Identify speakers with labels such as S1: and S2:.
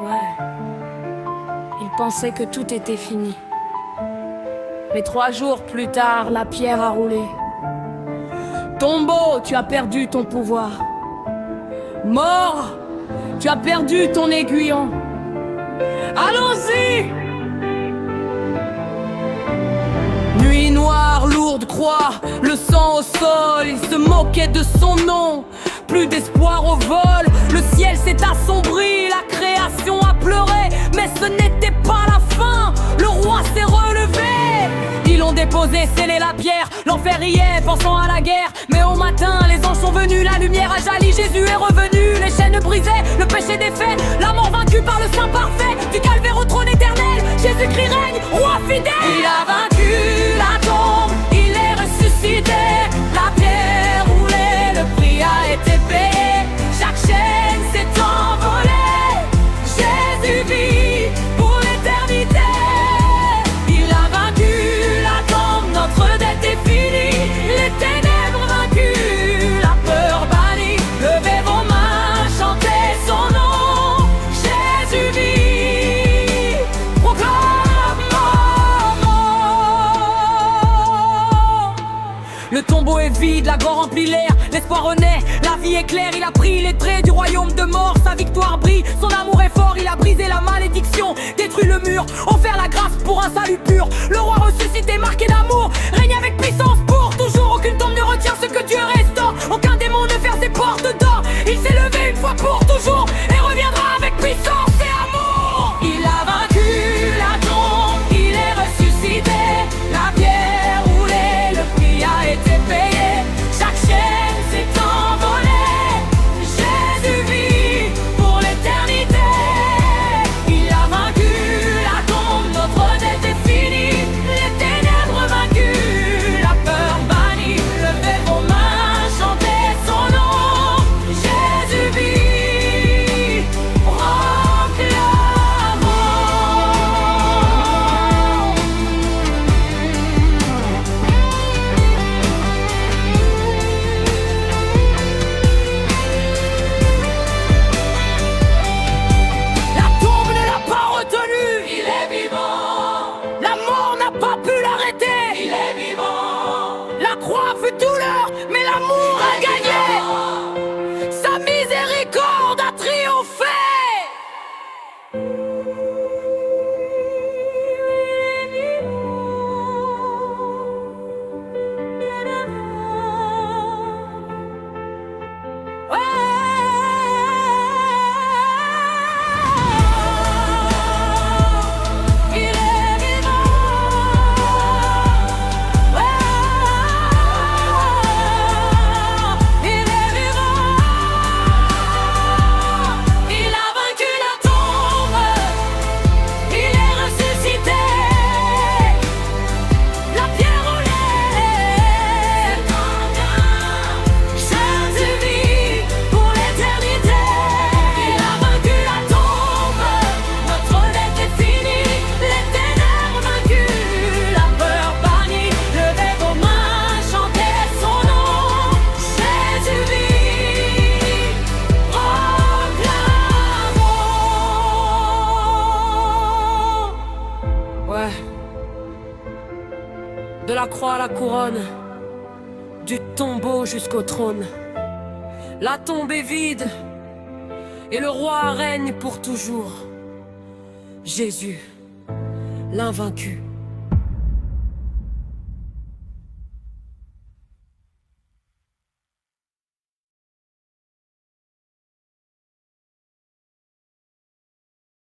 S1: Ouais. Il pensait que tout était fini. Mais 3 jours plus tard, la pierre a roulé. Tombeau, tu as perdu ton pouvoir. Mort, tu as perdu ton aiguillon. Allons-y! Nuit noire, lourde croix, le sang au sol, il se moquait de son nom. Plus d'espoir au vol, le ciel s'est assombri, la création a pleuré, mais ce n'était pas la fin, le roi s'est relevé. Ils l'ont déposé, scellé la pierre, l'enfer y est, pensant à la guerre. Mais au matin, les anges sont venus, la lumière a jali, Jésus est revenu. Les chaînes brisées, le péché défait, la mort vaincue par le Saint parfait. Du calvaire au trône éternel, Jésus-Christ règne, roi fidèle. Il a vaincu la tombe, il est ressuscité. La pierre roulée, le prix a été payé. Chaque chaîne s'est envolée, Jésus vit pour l'éternité. Il a vaincu la tombe, notre dette est finie. Les ténèbres vaincues, la peur bannie. Levez vos mains, chantez son nom. Jésus vit, proclamons. Le tombeau est vide, la gore remplit l'air. L'espoir renaît, la vie est claire. Il a pris les traits du royaume de mort. Sa victoire brille, son amour est fort. Il a brisé la malédiction, détruit le mur, offert la grâce pour un salut pur. Le roi ressuscité, marqué d'amour, règne avec puissance pour toujours. Aucune tombe ne retient ce que Dieu restaure. Aucun démon ne ferme ses portes d'or. Il s'est levé une fois pour toujours et reviendra avec puissance et amour. Il a vaincu la tombe, il est ressuscité. La pierre roulée, le prix a été payé. Chaque chaîne s'est envolée, Jésus vit pour l'éternité. Il a vaincu la tombe, notre dette est finie. Les ténèbres vaincues, la peur bannie. Levez vos mains, chantez son nom. Jésus vit, proclamons. La tombe ne l'a pas retenu, il est vivant. La mort n'a pas pu l'arrêter, il est vivant. La croix fut douleur, mais l'amour a gagné. Sa miséricorde a triomphé. Il est vivant. Il est vivant. Il a vaincu la tombe, il est ressuscité. La pierre roulée, Jésus vit pour l'éternité. Il a vaincu la tombe, notre dette est finie. Les ténèbres vaincues, la peur bannie. Levez vos mains, chantez son nom. Jésus vit, proclamons. Ouais. De la croix à la couronne, du tombeau jusqu'au trône. La tombe est vide et le roi règne pour toujours. Jésus, l'invaincu.